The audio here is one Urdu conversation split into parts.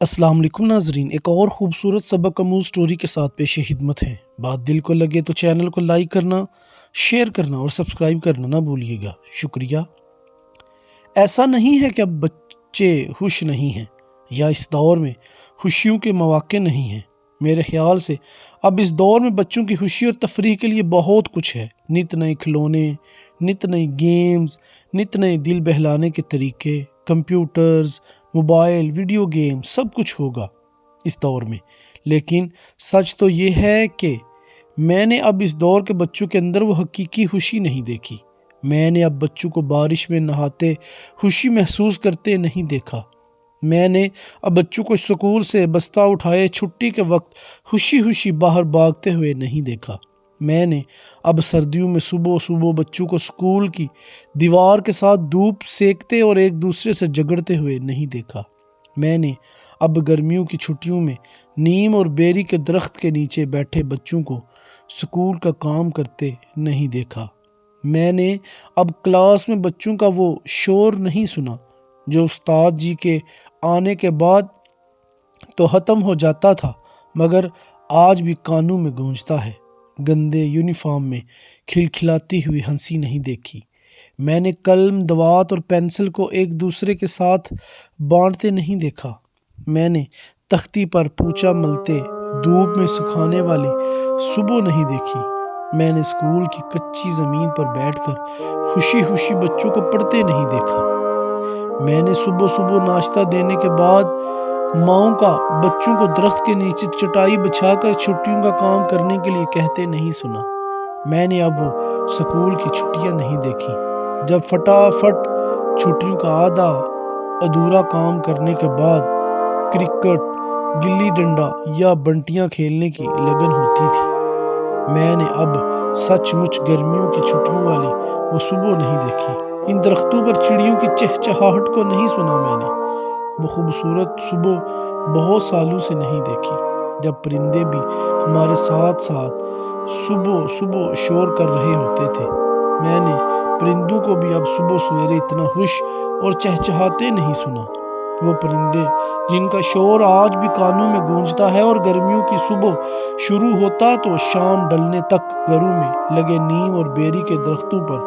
السلام علیکم ناظرین، ایک اور خوبصورت سبق آموز سٹوری کے ساتھ پیش خدمت ہے۔ بات دل کو لگے تو چینل کو لائک کرنا، شیئر کرنا اور سبسکرائب کرنا نہ بھولیے گا، شکریہ۔ ایسا نہیں ہے کہ اب بچے خوش نہیں ہیں یا اس دور میں خوشیوں کے مواقع نہیں ہیں۔ میرے خیال سے اب اس دور میں بچوں کی خوشی اور تفریح کے لیے بہت کچھ ہے۔ نت نئے کھلونے، نت نئی گیمز، نت نئے دل بہلانے کے طریقے، کمپیوٹرز، موبائل، ویڈیو گیم، سب کچھ ہوگا اس دور میں۔ لیکن سچ تو یہ ہے کہ میں نے اب اس دور کے بچوں کے اندر وہ حقیقی خوشی نہیں دیکھی۔ میں نے اب بچوں کو بارش میں نہاتے خوشی محسوس کرتے نہیں دیکھا۔ میں نے اب بچوں کو اسکول سے بستہ اٹھائے چھٹی کے وقت خوشی خوشی باہر بھاگتے ہوئے نہیں دیکھا۔ میں نے اب سردیوں میں صبح صبح بچوں کو اسکول کی دیوار کے ساتھ دھوپ سیکتے اور ایک دوسرے سے جھگڑتے ہوئے نہیں دیکھا۔ میں نے اب گرمیوں کی چھٹیوں میں نیم اور بیری کے درخت کے نیچے بیٹھے بچوں کو اسکول کا کام کرتے نہیں دیکھا۔ میں نے اب کلاس میں بچوں کا وہ شور نہیں سنا جو استاد جی کے آنے کے بعد تو ختم ہو جاتا تھا مگر آج بھی کانوں میں گونجتا ہے۔ گندے یونیفارم میں کھلکھلاتی ہوئی ہنسی نہیں دیکھی۔ میں نے قلم، دوات اور پینسل کو ایک دوسرے کے ساتھ بانٹتے نہیں دیکھا۔ میں نے تختی پر پوچا ملتے دھوپ میں سکھانے والی صبح نہیں دیکھی۔ میں نے اسکول کی کچی زمین پر بیٹھ کر خوشی خوشی بچوں کو پڑھتے نہیں دیکھا۔ میں نے صبح صبح ناشتہ دینے کے بعد ماؤں کا بچوں کو درخت کے نیچے چٹائی بچھا کر چھٹیوں کا کام کرنے کے لیے کہتے نہیں سنا۔ میں نے اب وہ اسکول کی چھٹیاں نہیں دیکھی جب فٹافٹ چھٹیوں کا آدھا ادھورا کام کرنے کے بعد کرکٹ، گلی ڈنڈا یا بنٹیاں کھیلنے کی لگن ہوتی تھی۔ میں نے اب سچ مچ گرمیوں کی چھٹیوں والی وہ صبح نہیں دیکھی۔ ان درختوں پر چڑیوں کی چہچہاہٹ کو نہیں سنا۔ میں نے وہ خوبصورت صبح بہت سالوں سے نہیں دیکھی جب پرندے بھی ہمارے ساتھ ساتھ صبح صبح شور کر رہے ہوتے تھے۔ میں نے پرندوں کو بھی اب صبح سویرے اتنا خوش اور چہچہاتے نہیں سنا۔ وہ پرندے جن کا شور آج بھی کانوں میں گونجتا ہے اور گرمیوں کی صبح شروع ہوتا تو شام ڈلنے تک گھروں میں لگے نیم اور بیری کے درختوں پر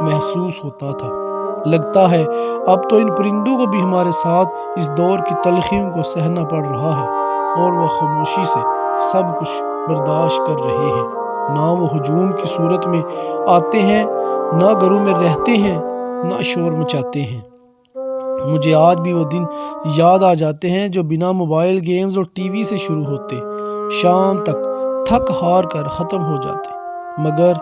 محسوس ہوتا تھا۔ لگتا ہے اب تو ان پرندوں کو بھی ہمارے ساتھ اس دور کی تلخیوں کو سہنا پڑ رہا ہے اور وہ خاموشی سے سب کچھ برداشت کر رہے ہیں۔ نہ وہ ہجوم کی صورت میں آتے ہیں، نہ گھروں میں رہتے ہیں، نہ شور مچاتے ہیں۔ مجھے آج بھی وہ دن یاد آ جاتے ہیں جو بنا موبائل گیمز اور ٹی وی سے شروع ہوتے، شام تک تھک ہار کر ختم ہو جاتے، مگر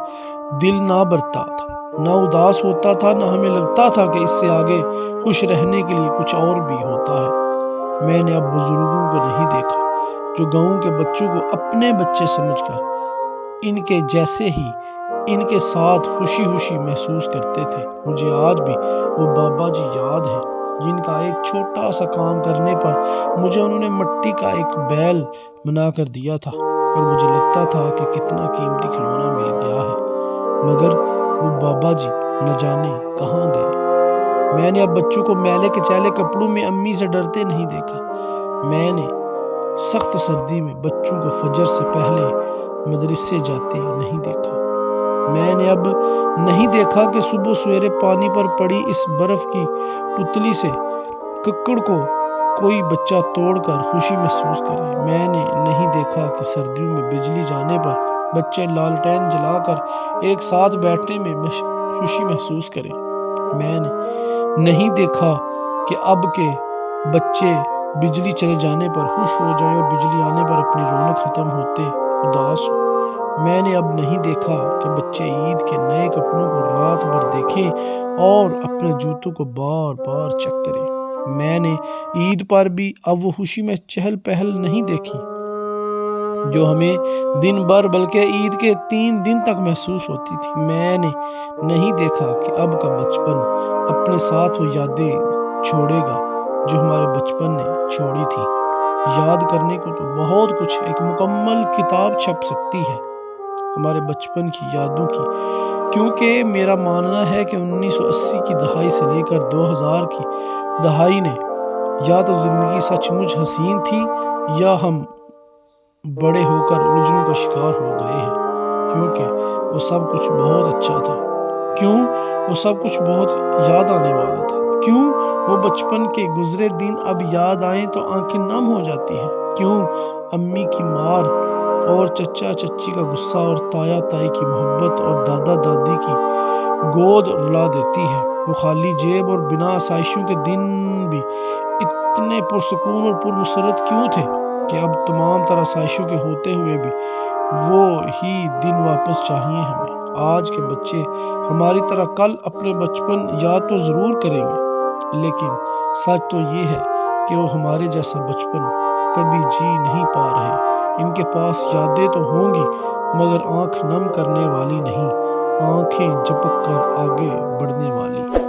دل نہ بھرتا تھا، نہ اداس ہوتا تھا، نہ ہمیں لگتا تھا کہ اس سے آگے خوش رہنے کے لیے کچھ اور بھی ہوتا ہے۔ میں نے اب بزرگوں کو نہیں دیکھا جو گاؤں کے بچوں کو اپنے بچے سمجھ کر ان کے جیسے ہی ان کے ساتھ خوشی خوشی محسوس کرتے تھے۔ مجھے آج بھی وہ بابا جی یاد ہیں جن کا ایک چھوٹا سا کام کرنے پر مجھے انہوں نے مٹی کا ایک بیل بنا کر دیا تھا اور مجھے لگتا تھا کہ کتنا قیمتی کھلونا مل گیا ہے، مگر وہ بابا جی نہ جانے کہاں گئے۔ میں نے اب بچوں کو میلے کے چیلے کپڑوں میں امی سے ڈرتے نہیں دیکھا۔ میں نے سخت سردی میں بچوں کو فجر سے پہلے مدرسے جاتے نہیں دیکھا۔ میں نے اب نہیں دیکھا کہ صبح سویرے پانی پر پڑی اس برف کی پتلی سے ککڑ کو کوئی بچہ توڑ کر خوشی محسوس کرے۔ میں نے نہیں دیکھا کہ سردیوں میں بجلی جانے پر بچے لالٹین جلا کر ایک ساتھ بیٹھنے میں خوشی محسوس کریں۔ میں نے نہیں دیکھا کہ اب کے بچے بجلی چلے جانے پر خوش ہو جائیں اور بجلی آنے پر اپنی رونق ختم ہوتے اداس ہو۔ میں نے اب نہیں دیکھا کہ بچے عید کے نئے کپڑوں کو رات بھر دیکھیں اور اپنے جوتوں کو بار بار چیک کریں۔ میں نے عید پر بھی اب وہ خوشی میں چہل پہل نہیں دیکھی جو ہمیں دن بھر بلکہ عید کے 3 دن تک محسوس ہوتی تھی۔ میں نے نہیں دیکھا کہ اب کا بچپن اپنے ساتھ وہ یادیں چھوڑے گا جو ہمارے بچپن نے چھوڑی تھی۔ یاد کرنے کو تو بہت کچھ ہے، ایک مکمل کتاب چھپ سکتی ہے ہمارے بچپن کی یادوں کی، کیونکہ میرا ماننا ہے کہ 1980 کی دہائی سے لے کر 2000 کی دہائی نے یا تو زندگی سچ مچ حسین تھی یا ہم بڑے ہو کر الجھنوں کا شکار ہو گئے ہیں، کیونکہ وہ سب کچھ بہت اچھا تھا، کیوں وہ سب کچھ بہت یاد آنے والا تھا، کیوں وہ بچپن کے گزرے دن اب یاد آئیں تو آنکھیں نم ہو جاتی ہیں، کیوں امی کی مار اور چچا چچی کا غصہ اور تایا تائی کی محبت اور دادا دادی کی گود رلا دیتی ہے، وہ خالی جیب اور بنا آسائشوں کے دن بھی اتنے پرسکون اور پرمسرت کیوں تھے کہ اب تمام تر آسائشوں کے ہوتے ہوئے بھی وہ ہی دن واپس چاہیے ہمیں۔ آج کے بچے ہماری طرح کل اپنے بچپن یاد تو ضرور کریں گے، لیکن سچ تو یہ ہے کہ وہ ہمارے جیسا بچپن کبھی جی نہیں پا رہے۔ ان کے پاس یادیں تو ہوں گی مگر آنکھ نم کرنے والی نہیں، آنکھیں جھپک کر آگے بڑھنے والی۔